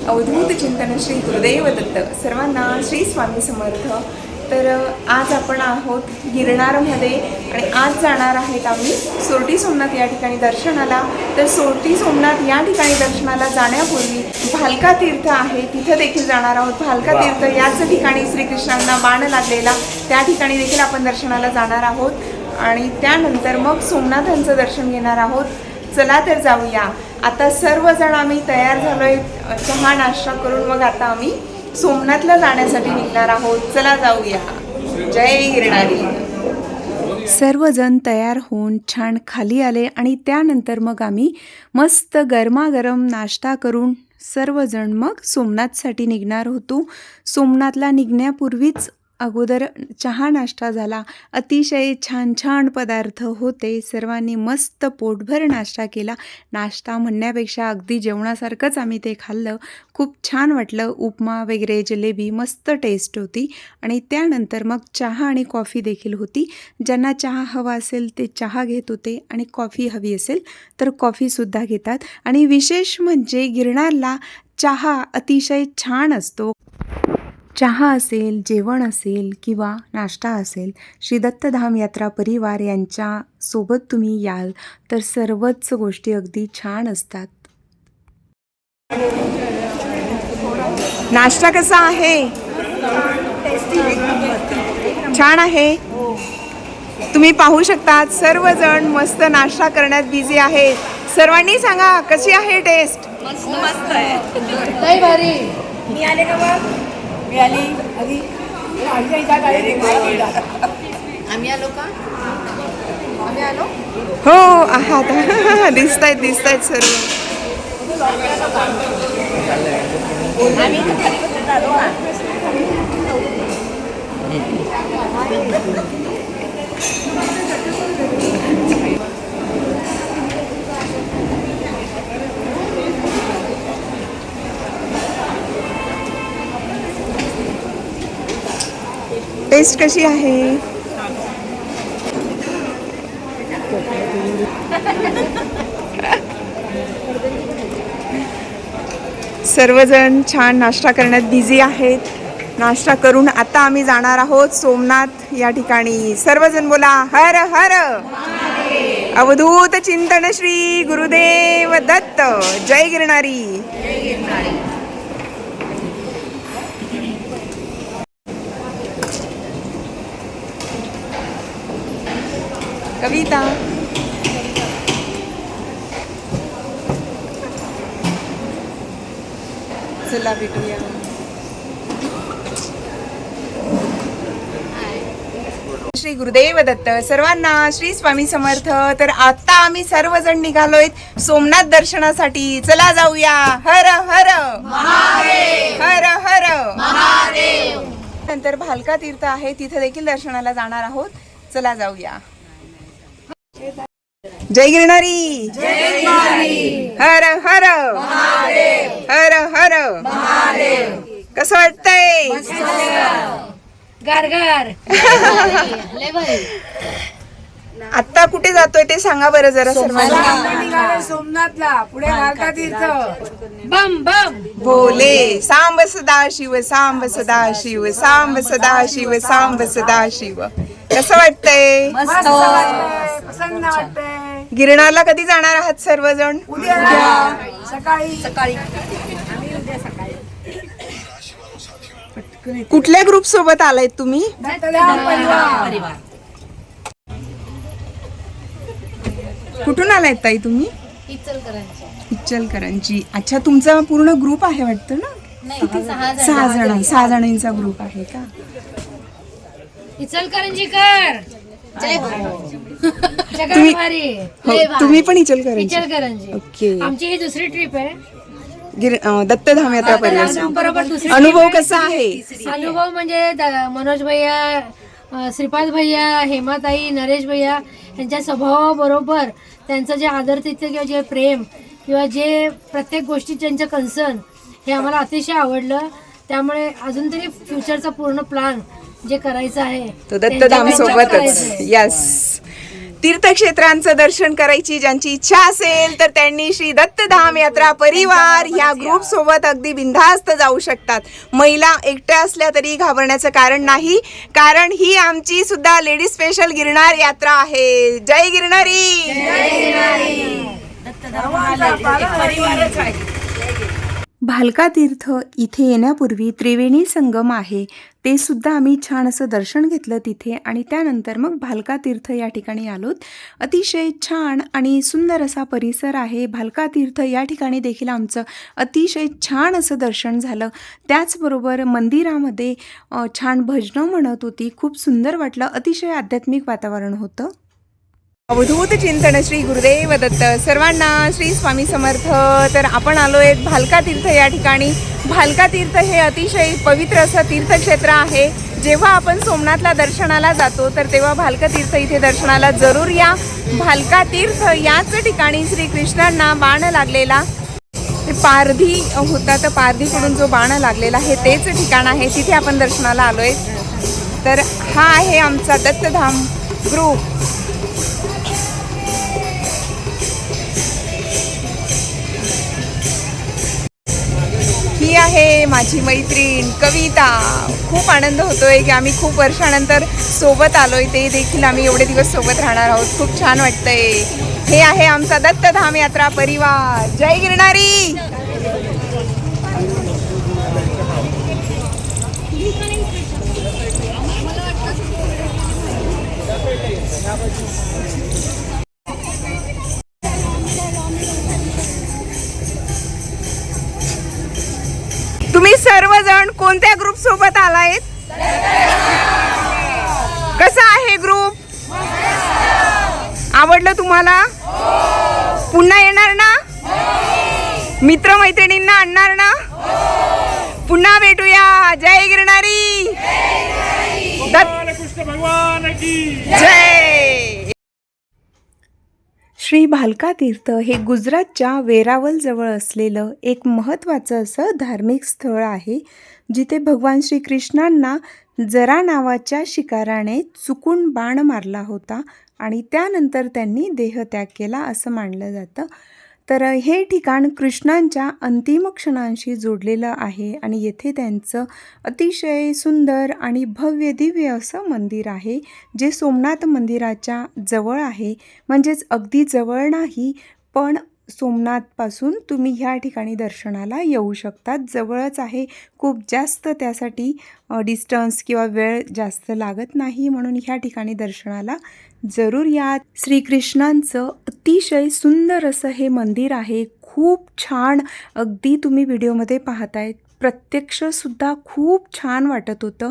अवधूत चिंतन श्री गुरुदेव दत्त सर्वांना श्री स्वामी समर्थ. तर आज आपण आहोत गिरनारमध्ये आणि आज जाणार आहेत आम्ही सोरटी सोमनाथ या ठिकाणी दर्शनाला. तर सोरटी सोमनाथ या ठिकाणी दर्शनाला जाण्यापूर्वी भालका तीर्थ आहे तिथं देखील जाणार आहोत. भालका तीर्थ याच ठिकाणी श्रीकृष्णांना बाण लागलेला त्या ठिकाणी देखील आपण दर्शनाला जाणार आहोत आणि त्यानंतर मग सोमनाथांचं दर्शन घेणार आहोत. चला तर जाऊया. आता सर्वजण आम्ही तयार झालोय, चहा नाश्ता करून मग आता आम्ही सोमनाथला जाण्यासाठी निघणार आहोत. चला जाऊया. जय गिरणारी. सर्वजण तयार होऊन छान खाली आले आणि त्यानंतर मग आम्ही मस्त गरमागरम नाश्ता करून सर्वजण मग सोमनाथसाठी निघणार होतो. सोमनाथला निघण्यापूर्वीच अगोदर चहा नाश्ता झाला. अतिशय छान छान पदार्थ होते. सर्वांनी मस्त पोटभर नाश्ता केला. नाश्ता म्हणण्यापेक्षा अगदी जेवणासारखंच आम्ही ते खाल्लं. खूप छान वाटलं. उपमा वगैरे जिलेबी मस्त टेस्ट होती आणि त्यानंतर मग चहा आणि कॉफी देखील होती. ज्यांना चहा हवा असेल ते चहा घेत होते आणि कॉफी हवी असेल तर कॉफीसुद्धा घेतात. आणि विशेष म्हणजे गिरनारला चहा अतिशय छान असतो. चहा असेल, जेवण असेल किंवा नाश्ता असेल, श्री दत्तधाम यात्रा परिवार यांच्यासोबत तुम्ही याल तर सर्वच गोष्टी अगदी छान असतात. नाश्ता कसा आहे? छान आहे. तुम्ही पाहू शकता सर्वजण मस्त नाश्ता करण्यात बिझी आहेत. सर्वांनी सांगा कशी आहे टेस्ट? मस्त आहे. लय भारी. मी आले का बघ? मी आली आधी आम्ही आलो का? आम्ही आलो हो आहात. दिसतायत सर्व. आम्ही खाली बसत आलो का? टेस्ट कशी आहे? सर्वजण छान नाश्ता करण्यात बिझी आहेत. नाश्ता करून आता आम्ही जाणार आहोत सोमनाथ या ठिकाणी. सर्वजण बोला हर हर अवधूत चिंतन श्री गुरुदेव दत्त. जय गिरणारी. कविता चला भेटूया. श्री गुरुदेव दत्त सर्वांना श्री स्वामी समर्थ. तर आता आम्ही सर्वजण निघालोय सोमनाथ दर्शनासाठी. चला जाऊया. हर हर महादेव. हर हर महादेव. नंतर भालका तीर्थ आहे तिथे देखील दर्शनाला जाणार आहोत. चला जाऊया. जय गिरणारी. हर हर महादेव. हर हर महादेव. कसं वाटतंय? गारगार. लय भारी. आता कुठे जातोय ते सांगा बरं जरा सर्वांना. सोमनाथला पुढे भालका तीर्थ. बम बम बोले सांब सदा शिव, सांब सदा शिव, सांब सदा शिव, सांब सदा शिव. कसं वाटतंय? प्रसन्न वाटतंय. गिरणारला कधी जाणार आहात सर्वजण? उद्या सकाळी सकाळी. कुठल्या ग्रुप सोबत आलाय तुम्ही? दत्तधाम परिवार. कुठून आलायत ताई तुम्ही? इचलकरंजी. अच्छा तुमचा पूर्ण ग्रुप आहे वाटतं ना? 6 जणांचा ग्रुप आहे का? इचलकरंजीकर. जय तुम्ही भारी. हो, तुम्ही पण इचलकरंजी. इचलकरंजी. ओके. आमची ही दुसरी ट्रिप आहे. दत्तधाम यात्रा परिवार. बरोबर दुसरी अनुभव कसा आहे? अनुभव म्हणजे मनोज भैया, श्रीपाद भैया, हेमाताई, नरेश भैया यांच्या स्वभावाबरोबर त्यांचं जे आदरातिथ्य किंवा जे प्रेम किंवा जे प्रत्येक गोष्टी त्यांचं कन्सर्न हे आम्हाला अतिशय आवडलं. त्यामुळे अजून तरी फ्युचरचा पूर्ण प्लान जे करायचं आहे तो दत्तधाम सोबतच. यस. तीर्थक्षेत्रांचं दर्शन करायची ज्यांची इच्छा असेल तर त्यांनी श्री दत्तधाम यात्रा परिवार ह्या ग्रुप सोबत अगदी बिनधास्त जाऊ शकतात. महिला एकट्या असल्या तरी घाबरण्याचं कारण नाही, कारण ही आमची सुद्धा लेडीज स्पेशल गिरनार यात्रा आहे. जय गिरनारी. परिवारच आहे. भालका तीर्थ इथे येण्यापूर्वी त्रिवेणी संगम आहे, ते सुद्धा आम्ही छान असं दर्शन घेतलं तिथे आणि त्यानंतर मग भालका तीर्थ या ठिकाणी आलोत. अतिशय छान आणि सुंदर असा परिसर आहे. भालका तीर्थ या ठिकाणी देखील आमचं अतिशय छान असं दर्शन झालं. त्याचबरोबर मंदिरामध्ये छान भजनं म्हणत होती, खूप सुंदर वाटलं. अतिशय आध्यात्मिक वातावरण होतं. अवधूत चिंतन श्री गुरुदेव दत्त. सर्वांना श्री स्वामी समर्थ. तर आपण आलो आहे भालका तीर्थ या ठिकाणी. भालका तीर्थ हे अतिशय पवित्र असं तीर्थक्षेत्र आहे. जेव्हा आपण सोमनाथला दर्शनाला जातो तर तेव्हा भालका तीर्थ इथे दर्शनाला जरूर या. भालका तीर्थ याच ठिकाणी श्रीकृष्णांना बाण लागलेला ते पारधी होता, तर पारधीकडून जो बाण लागलेला आहे तेच ठिकाण आहे, तिथे आपण दर्शनाला आलो आहे. तर हा आहे आमचा दत्तधाम ग्रुप. ही आहे माझी मैत्रीण कविता. खूप आनंद होतोय की आम्ही खूप वर्षानंतर सोबत आलोय, ते देखील आम्ही एवढे दिवस सोबत राहणार आहोत. खूप छान वाटतंय. हे आहे आमचा दत्तधाम यात्रा परिवार. जय गिरनारी. तुम्ही सर्वजण कोणत्या ग्रुप सोबत आलायत? कसा आहे ग्रुप? आवडलं तुम्हाला? पुन्हा येणार ना? मित्र मैत्रिणींना आणणार ना? पुन्हा भेटूया. जय गिरनारी. कृष्ण भगवान की जय. श्री भालका तीर्थ हे गुजरातच्या वेरावल जवळ असलेलं एक महत्त्वाचं असं धार्मिक स्थळ आहे, जिथे भगवान श्रीकृष्णांना जरा नावाच्या शिकाराने चुकून बाण मारला होता आणि त्यानंतर त्यांनी देहत्याग केला असं मानलं जातं. तर हे ठिकाण कृष्णांच्या अंतिम क्षणांशी जोडलेलं आहे आणि येथे त्यांचं अतिशय सुंदर आणि भव्य दिव्य असं मंदिर आहे, जे सोमनाथ मंदिराच्या जवळ आहे. म्हणजेच अगदी जवळ नाही, पण सोमनाथपासून तुम्ही ह्या ठिकाणी दर्शनाला येऊ शकतात. जवळच आहे, खूप जास्त त्यासाठी डिस्टन्स किंवा वेळ जास्त लागत नाही, म्हणून ह्या ठिकाणी दर्शनाला जरूर या. श्रीकृष्णांचं अतिशय सुंदर असं हे मंदिर आहे. खूप छान, अगदी तुम्ही व्हिडिओमध्ये पाहताय, प्रत्यक्षसुद्धा खूप छान वाटत होतं.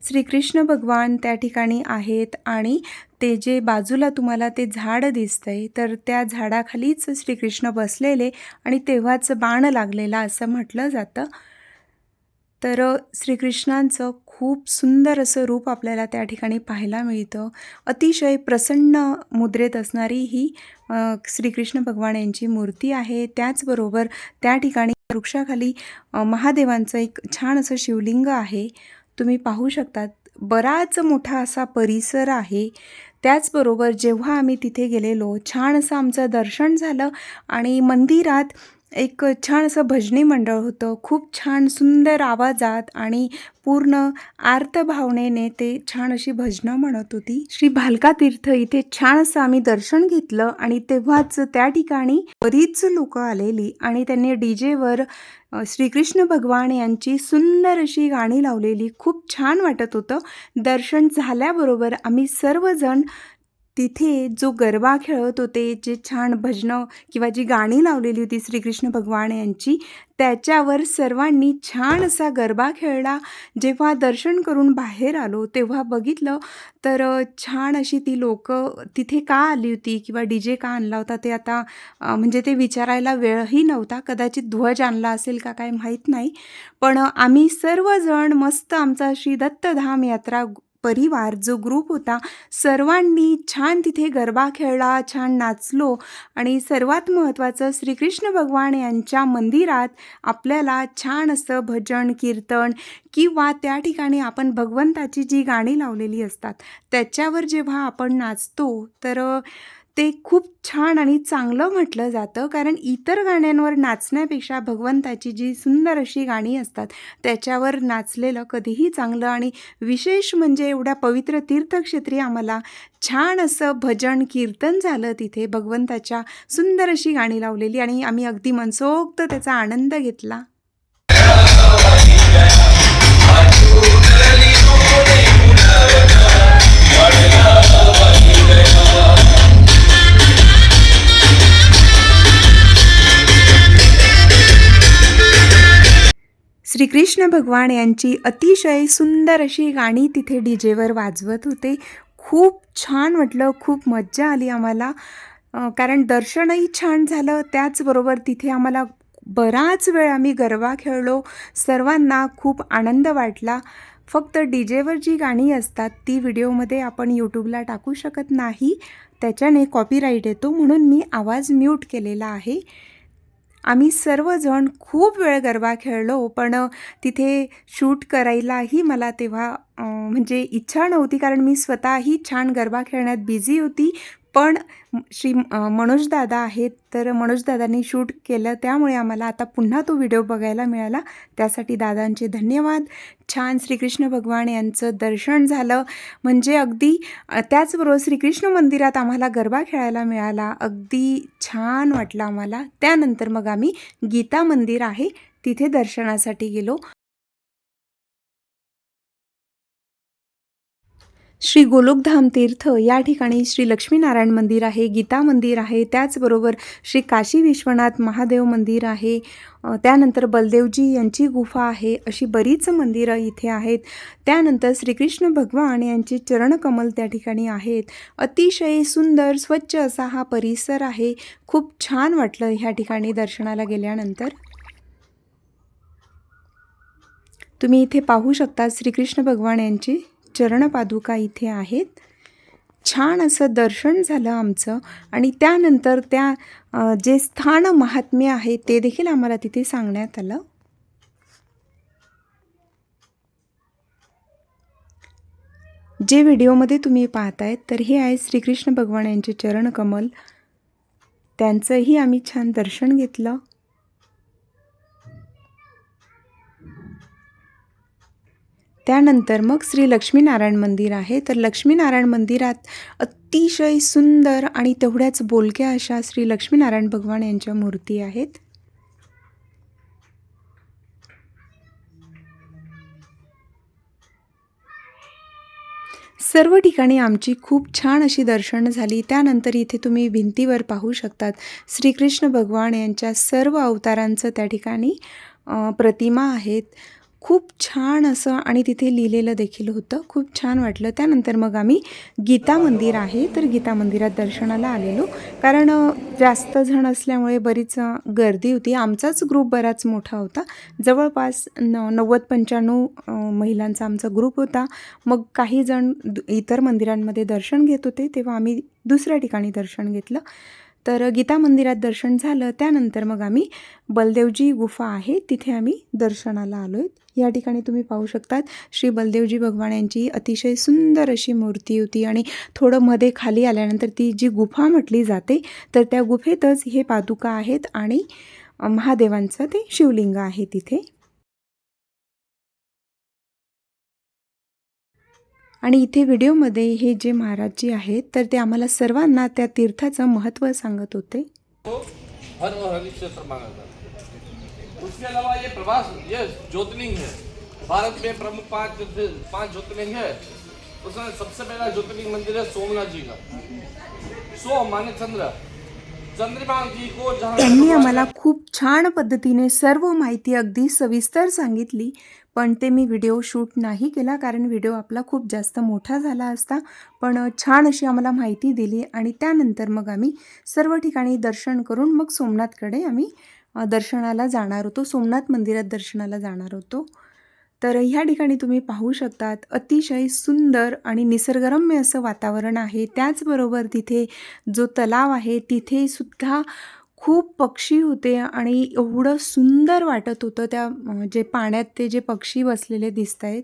श्रीकृष्ण भगवान त्या ठिकाणी आहेत आणि ते जे बाजूला तुम्हाला ते झाड दिसतंय, तर त्या झाडाखालीच श्रीकृष्ण बसलेले आणि तेव्हाच बाण लागलेला असं म्हटलं जातं. तर श्रीकृष्णांचं खूप सुंदर असं रूप आपल्याला त्या ठिकाणी पाहायला मिळतं. अतिशय प्रसन्न मुद्रेत असणारी ही श्रीकृष्ण भगवान यांची मूर्ती आहे. त्याचबरोबर त्या ठिकाणी वृक्षाखाली महादेवांचं एक छान असं शिवलिंग आहे, तुम्ही पाहू शकतात. बराच मोठा असा परिसर आहे. त्याचबरोबर जेव्हा आम्ही तिथे गेलेलो, छान असं आमचं दर्शन झालं आणि मंदिरात एक छान असं भजनी मंडळ होतं. खूप छान सुंदर आवाजात आणि पूर्ण आर्तभावनेने ते छान अशी भजनं म्हणत होती. श्री भालका तीर्थ इथे छान असं आम्ही दर्शन घेतलं आणि तेव्हाच त्या ठिकाणी बरीच लोक आलेली आणि त्यांनी डीजेवर श्रीकृष्ण भगवान यांची सुंदर अशी गाणी लावलेली. खूप छान वाटत होतं. दर्शन झाल्याबरोबर आम्ही सर्वजण तिथे जो गरबा खेळत होते, जे छान भजनं किंवा जी गाणी लावलेली होती श्रीकृष्ण भगवान यांची, त्याच्यावर सर्वांनी छान असा गरबा खेळला. जेव्हा दर्शन करून बाहेर आलो तेव्हा बघितलं तर छान अशी ती लोकं तिथे का आली होती किंवा DJ का आणला होता ते आता म्हणजे ते विचारायला वेळही नव्हता. कदाचित ध्वज आणला असेल का काय माहीत नाही, पण आम्ही सर्वजण मस्त आमचा श्री दत्तधाम यात्रा परिवार जो ग्रुप होता सर्वांनी छान तिथे गरबा खेळला, छान नाचलो आणि सर्वात महत्त्वाचं श्रीकृष्ण भगवान यांच्या मंदिरात आपल्याला छान असं भजन कीर्तन किंवा त्या ठिकाणी आपण भगवंताची जी गाणी लावलेली असतात त्याच्यावर जेव्हा आपण नाचतो तर ते खूप छान आणि चांगलं म्हटलं जातं, कारण इतर गाण्यांवर नाचण्यापेक्षा भगवंताची जी सुंदर अशी गाणी असतात त्याच्यावर नाचलेलं कधीही चांगलं. आणि विशेष म्हणजे एवढ्या पवित्र तीर्थक्षेत्री आम्हाला छान असं भजन कीर्तन झालं, तिथे भगवंताच्या सुंदर अशी गाणी लावलेली आणि आम्ही अगदी मनसोक्त त्याचा आनंद घेतला. श्रीकृष्ण भगवान यांची अतिशय सुंदर अशी गाणी तिथे डीजेवर वाजवत होते. खूप छान वाटलं, खूप मज्जा आली आम्हाला, कारण दर्शनही छान झालं. त्याचबरोबर तिथे आम्हाला बराच वेळ आम्ही गरबा खेळलो, सर्वांना खूप आनंद वाटला. फक्त डीजेवर जी गाणी असतात ती व्हिडिओमध्ये आपण यूट्यूबला टाकू शकत नाही, त्याच्याने कॉपीराईट येतो, म्हणून मी आवाज म्यूट केलेला आहे. आम्ही सर्वजण खूप वेळ गरबा खेळलो, पण तिथे शूट करायलाही मला तेव्हा म्हणजे इच्छा नव्हती, कारण मी स्वतःही छान गरबा खेळण्यात बिझी होती. पण मनोजदादा आहेत, तर मनोजदादांनी शूट केलं, त्यामुळे आम्हाला आता पुन्हा तो व्हिडिओ बघायला मिळाला. त्यासाठी दादांचे धन्यवाद. छान श्रीकृष्ण भगवान यांचं दर्शन झालं, म्हणजे अगदी त्याचबरोबर श्रीकृष्ण मंदिरात आम्हाला गरबा खेळायला मिळाला, अगदी छान वाटलं आम्हाला. त्यानंतर मग आम्ही गीता मंदिर आहे तिथे दर्शनासाठी गेलो. श्री गोलोकधाम तीर्थ या ठिकाणी श्री लक्ष्मीनारायण मंदिर आहे, गीता मंदिर आहे, त्याचबरोबर श्री काशी विश्वनाथ महादेव मंदिर आहे, त्यानंतर बलदेवजी यांची गुफा आहे, अशी बरीच मंदिरं इथे आहेत. त्यानंतर श्रीकृष्ण भगवान यांचे चरणकमल त्या ठिकाणी आहेत. अतिशय सुंदर स्वच्छ असा हा परिसर आहे. खूप छान वाटलं ह्या ठिकाणी दर्शनाला गेल्यानंतर. तुम्ही इथे पाहू शकता श्रीकृष्ण भगवान यांची चरणपादुका इथे आहेत. छान असं दर्शन झालं आमचं आणि त्यानंतर त्या जे स्थान महात्म्य आहे ते देखील आम्हाला तिथे सांगण्यात आलं. जे व्हिडिओमध्ये तुम्ही पाहतायत तर हे आहे श्रीकृष्ण भगवान यांचे चरणकमल, त्यांचंही आम्ही छान दर्शन घेतलं. त्यानंतर मग श्री लक्ष्मीनारायण मंदिर आहे, तर लक्ष्मीनारायण मंदिरात अतिशय सुंदर आणि तेवढ्याच बोलक्या अशा श्री लक्ष्मीनारायण भगवान यांच्या मूर्ती आहेत. सर्व ठिकाणी आमची खूप छान अशी दर्शन झाली. त्यानंतर इथे तुम्ही भिंतीवर पाहू शकतात श्रीकृष्ण भगवान यांच्या सर्व अवतारांचं त्या ठिकाणी प्रतिमा आहेत. खूप छान असं आणि तिथे लिहिलेलं देखील होतं, खूप छान वाटलं. त्यानंतर मग आम्ही गीता मंदिर आहे तर गीता मंदिरात दर्शनाला आलेलो, कारण जास्त जण असल्यामुळे बरीच गर्दी होती. आमचाच ग्रुप बराच मोठा होता, जवळपास 90-95 महिलांचा आमचा ग्रुप होता. मग काही जण इतर मंदिरांमध्ये दर्शन घेत होते, तेव्हा आम्ही दुसऱ्या ठिकाणी दर्शन घेतलं. तर गीता मंदिरात दर्शन झालं. त्यानंतर मग आम्ही बलदेवजी गुफा आहे तिथे आम्ही दर्शनाला आलो आहेत. या ठिकाणी तुम्ही पाहू शकतात श्री बलदेवजी भगवान यांची अतिशय सुंदर अशी मूर्ती होती आणि थोडं मध्ये खाली आल्यानंतर ती जी गुफा म्हटली जाते तर त्या गुफेतच हे पादुका आहेत आणि महादेवांचं ते शिवलिंग आहे तिथे. आणि इथे व्हिडिओमध्ये हे जे महाराजजी आहेत तर ते आम्हाला सर्वांना त्या तीर्थाचं महत्त्व सांगत होते. हर हरि क्षेत्र माना जाता है. उसके अलावा ये प्रवास ये ज्योतिर्लिंग है. भारत में प्रमुख पांच ज्योतिर्लिंग है. उसमें सबसे पहला ज्योतिर्लिंग मंदिर है सोमनाथ जी का. सोम माने चंद्र. चंद्रमा जी को जहाँ त्यांनी आम्हाला खूप छान पद्धतीने सर्व माहिती अगदी सविस्तर सांगितली, पण ते मी व्हिडिओ शूट नाही केला कारण व्हिडिओ आपला खूप जास्त मोठा झाला असता. पण छान अशी आम्हाला माहिती दिली आणि त्यानंतर मग आम्ही सर्व ठिकाणी दर्शन करून मग सोमनाथकडे आम्ही दर्शनाला जाणार होतो, सोमनाथ मंदिरात दर्शनाला जाणार होतो. तर ह्या ठिकाणी तुम्ही पाहू शकतात अतिशय सुंदर आणि निसर्गरम्य असं वातावरण आहे. त्याचबरोबर तिथे जो तलाव आहे तिथे सुद्धा खूप पक्षी होते आणि एवढं सुंदर वाटत होतं त्या जे पाण्यात ते जे पक्षी बसलेले दिसत आहेत.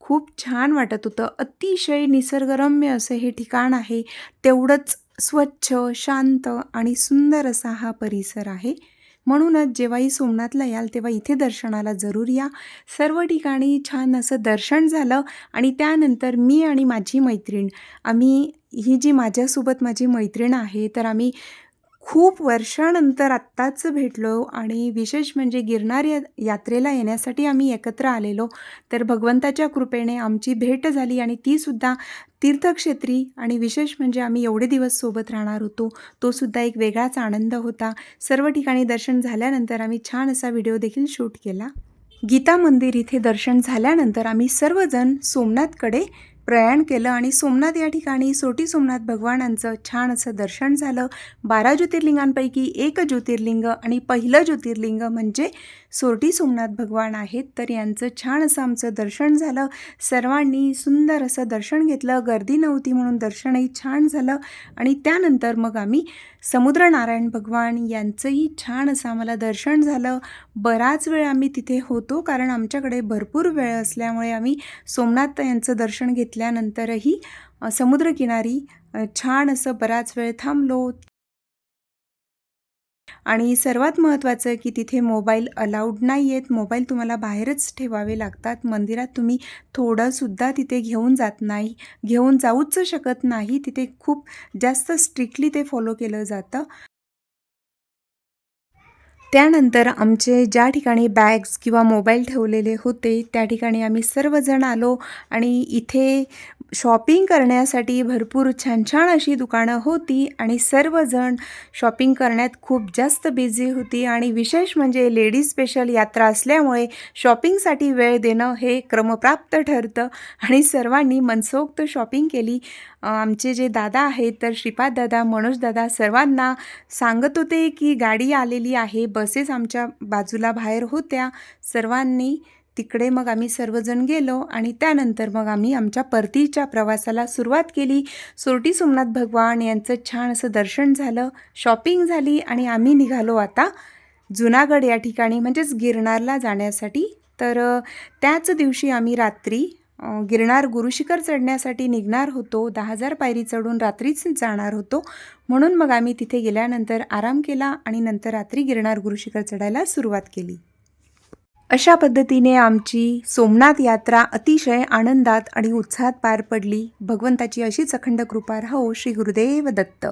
खूप छान वाटत होतं. अतिशय निसर्गरम्य असं हे ठिकाण आहे. तेवढंच स्वच्छ, शांत आणि सुंदर असा हा परिसर आहे. म्हणूनच जेव्हाही सोमनाथला याल तेव्हा इथे दर्शनाला जरूर या. सर्व ठिकाणी छान असं दर्शन झालं आणि त्यानंतर मी आणि माझी मैत्रीण आम्ही ही जी माझ्यासोबत माझी मैत्रीण आहे तर आम्ही खूप वर्षानंतर आत्ताच भेटलो आणि विशेष म्हणजे गिरनार यात्रेला येण्यासाठी आम्ही एकत्र आलेलो. तर भगवंताच्या कृपेने आमची भेट झाली आणि तीसुद्धा तीर्थक्षेत्री आणि विशेष म्हणजे आम्ही एवढे दिवस सोबत राहणार होतो. तो सुद्धा एक वेगळाच आनंद होता. सर्व ठिकाणी दर्शन झाल्यानंतर आम्ही छान असा व्हिडिओ देखील शूट केला. गीता मंदिर इथे दर्शन झाल्यानंतर आम्ही सर्वजण सोमनाथकडे प्रयाण केलं आणि सोमनाथ या ठिकाणी सोटी सोमनाथ भगवानांचं छान असं दर्शन झालं. 12 ज्योतिर्लिंगांपैकी एक ज्योतिर्लिंग आणि पहिलं ज्योतिर्लिंग म्हणजे सोटी सोमनाथ भगवान आहेत. तर यांचं छान असं आमचं दर्शन झालं. सर्वांनी सुंदर असं दर्शन घेतलं. गर्दी नव्हती म्हणून दर्शनही छान झालं आणि त्यानंतर मग आम्ही समुद्रनारायण भगवान यांचंही छान असं आम्हाला दर्शन झालं. बराच वेळ आम्ही तिथे होतो कारण आमच्याकडे भरपूर वेळ असल्यामुळे आम्ही सोमनाथ यांचं दर्शन घेतल्यानंतरही समुद्रकिनारी छान असं बराच वेळ थांबलो. आणि सर्वात महत्त्वाचं की तिथे मोबाईल अलाउड नाही आहेत. मोबाईल तुम्हाला बाहेरच ठेवावे लागतात. मंदिरात तुम्ही थोडंसुद्धा तिथे घेऊन जाऊच शकत नाही. तिथे खूप जास्त स्ट्रिक्टली ते फॉलो केलं जातं. त्यानंतर आमचे ज्या ठिकाणी बॅग्स किंवा मोबाईल ठेवलेले होते त्या ठिकाणी आम्ही सर्वजण आलो आणि इथे शॉपिंग करण्यासाठी भरपूर छान छान अशी दुकानं होती आणि सर्वजण शॉपिंग करण्यात खूप जास्त बिझी होती आणि विशेष म्हणजे लेडीज स्पेशल यात्रा असल्यामुळे शॉपिंगसाठी वेळ देणं हे क्रमप्राप्त ठरतं आणि सर्वांनी मनसोक्त शॉपिंग केली. आमचे जे दादा आहेत तर श्रीपाद दादा, मनोज दादा सर्वांना सांगत होते की गाडी आलेली आहे. बसेस आमच्या बाजूला बाहेर होत्या. सर्वांनी तिकडे मग आम्ही सर्वजण गेलो आणि त्यानंतर मग आम्ही आमच्या परतीच्या प्रवासाला सुरुवात केली. सोटी सोमनाथ भगवान यांचं छान असं दर्शन झालं, शॉपिंग झाली आणि आम्ही निघालो आता जुनागड या ठिकाणी म्हणजेच गिरनारला जाण्यासाठी. तर त्याच दिवशी आम्ही रात्री गिरनार गुरुशिखर चढण्यासाठी निघणार होतो. 10,000 पायरी चढून रात्रीच जाणार होतो. म्हणून मग आम्ही तिथे गेल्यानंतर आराम केला आणि नंतर रात्री गिरनार गुरुशिखर चढायला सुरुवात केली. अशा पद्धतीने आमची सोमनाथ यात्रा अतिशय आनंदात आणि उत्साहात पार पडली. भगवंताची अशीच अखंड कृपा राहो. श्री गुरुदेव दत्त.